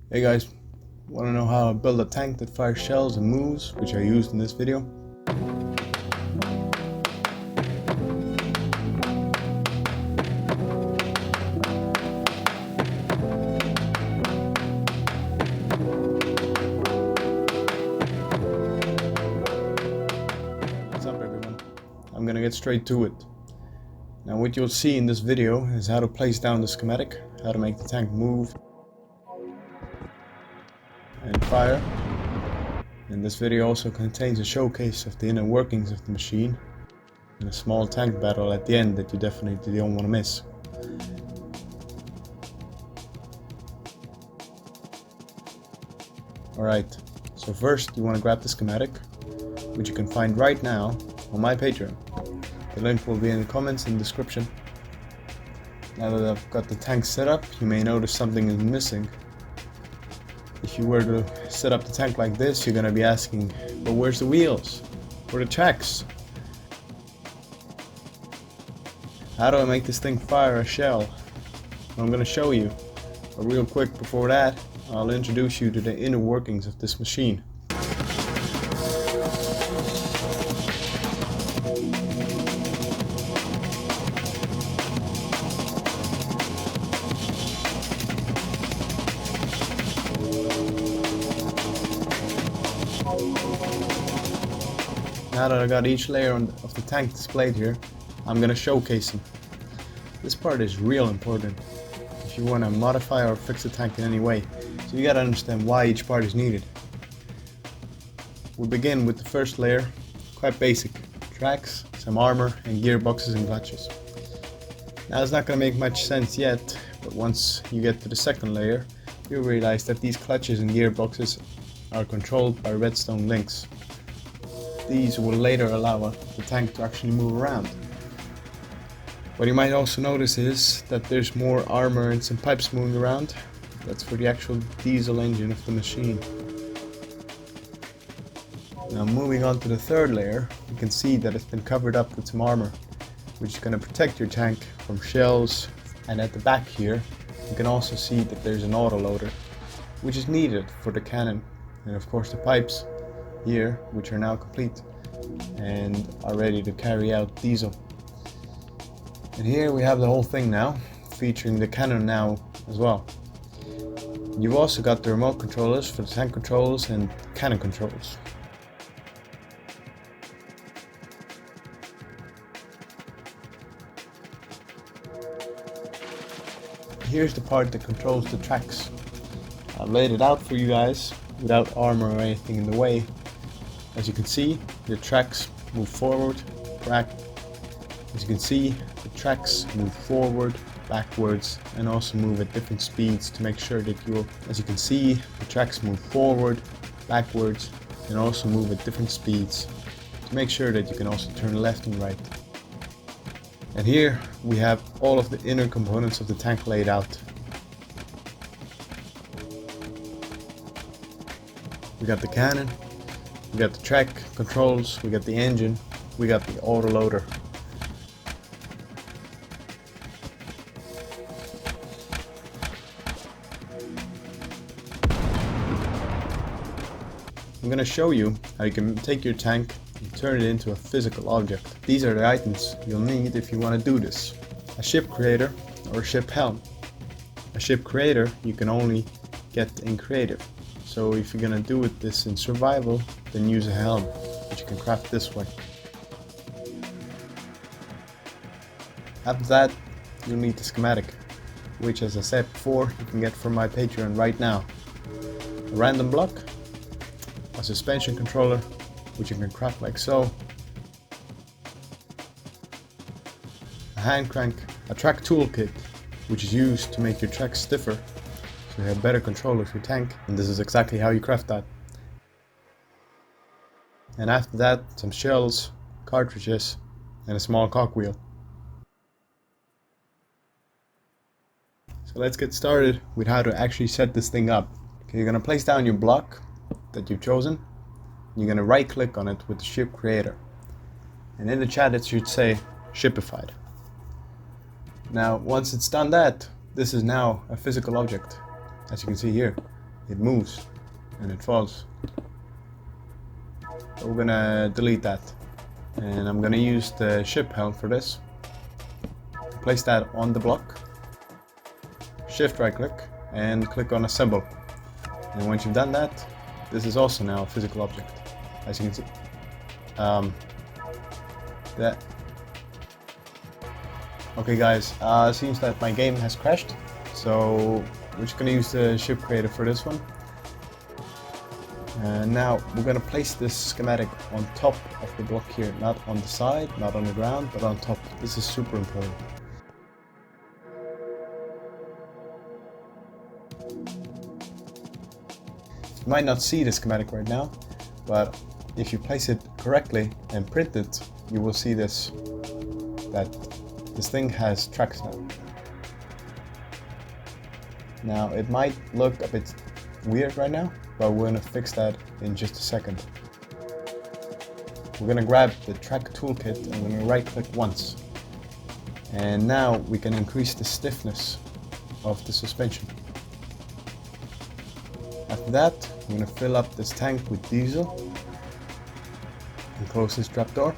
Hey guys, want to know how I build a tank that fires shells and moves, which I used in this video? What's up everyone? I'm gonna get straight to it. Now what you'll see in this video is how to place down the schematic, how to make the tank move and fire. And this video also contains a showcase of the inner workings of the machine and a small tank battle at the end that you definitely don't want to miss. Alright, so first you want to grab the schematic, which you can find right now on my Patreon. The link will be in the comments and description. Now that I've got the tank set up, you may notice something is missing. If you were to set up the tank like this, you're going to be asking, but where's the wheels? Where are the tracks? How do I make this thing fire a shell? Well, I'm going to show you. But real quick before that, I'll introduce you to the inner workings of this machine. Now that I got each layer of the tank displayed here, I'm gonna showcase them. This part is real important if you want to modify or fix the tank in any way, so you gotta understand why each part is needed. We'll begin with the first layer, quite basic. Tracks, some armor, and gearboxes and clutches. Now it's not gonna make much sense yet, but once you get to the second layer, you'll realize that these clutches and gearboxes are controlled by redstone links. These will later allow the tank to actually move around. What you might also notice is that there's more armor and some pipes moving around. That's for the actual diesel engine of the machine. Now moving on to the third layer, you can see that it's been covered up with some armor, which is going to protect your tank from shells. And at the back here, you can also see that there's an autoloader, which is needed for the cannon, and of course the pipes here, which are now complete and are ready to carry out diesel. And here we have the whole thing now, featuring the cannon now as well. You've also got the remote controllers for the tank controls and cannon controls. Here's the part that controls the tracks. I've laid it out for you guys without armor or anything in the way. As you can see, the tracks move forward, back. As you can see, the tracks move forward, backwards, and also move at different speeds to make sure that as you can see, the tracks move forward, backwards, and also move at different speeds to make sure that you can also turn left and right. And here we have all of the inner components of the tank laid out. We got the cannon, we got the track controls, we got the engine, we got the autoloader. I'm going to show you how you can take your tank and turn it into a physical object. These are the items you'll need if you want to do this. A ship creator or a ship helm. A ship creator you can only get in creative. So if you're going to do this in survival, then use a helm, which you can craft this way. After that, you'll need the schematic, which as I said before, you can get from my Patreon right now. A random block, a suspension controller, which you can craft like so, a hand crank, a track toolkit, which is used to make your tracks stiffer, so you have better control of your tank, and this is exactly how you craft that. And after that, some shells, cartridges, and a small cogwheel. So let's get started with how to actually set this thing up. Okay, you're going to place down your block that you've chosen. You're going to right click on it with the ship creator. And in the chat it should say shipified. Now once it's done that, this is now a physical object, as you can see here. it moves and it falls. So we're gonna delete that, and I'm gonna use the ship helm for this. Place that on the block, shift right click and click on assemble. And once you've done that, this is also now a physical object, as you can see. Okay guys, seems that my game has crashed, so we're just gonna use the ship creator for this one. And now we're gonna place this schematic on top of the block here, not on the side, not on the ground, but on top. This is super important. You might not see the schematic right now, but if you place it correctly and print it, you will see this, that this thing has tracks now. Now it might look a bit weird right now, but we're gonna fix that in just a second. We're gonna grab the track toolkit and we're gonna right click once. And now we can increase the stiffness of the suspension. After that, I'm going to fill up this tank with diesel and close this trapdoor.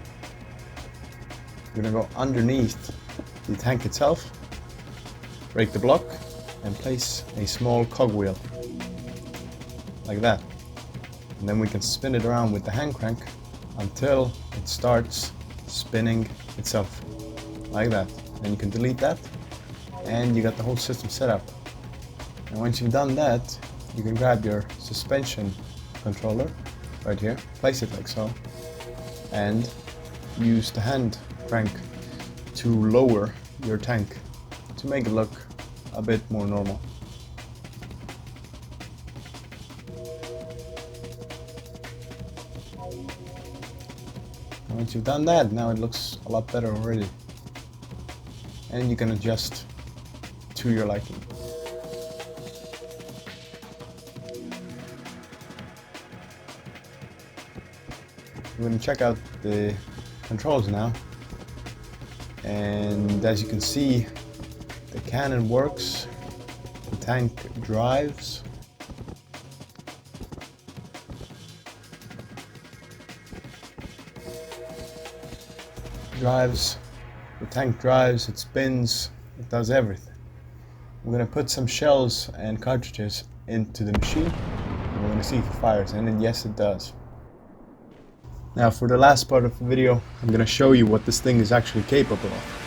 We're going to go underneath the tank itself, break the block and place a small cogwheel like that. And then we can spin it around with the hand crank until it starts spinning itself like that. Then you can delete that and you got the whole system set up. And once you've done that, you can grab your suspension controller right here, place it like so, and use the hand crank to lower your tank to make it look a bit more normal. And once you've done that, now it looks a lot better already. And you can adjust to your liking. We're going to check out the controls now, and as you can see, the cannon works, the tank drives, the tank drives, it spins, it does everything. We're going to put some shells and cartridges into the machine, and we're going to see if it fires, and then yes, it does. Now for the last part of the video, I'm going to show you what this thing is actually capable of.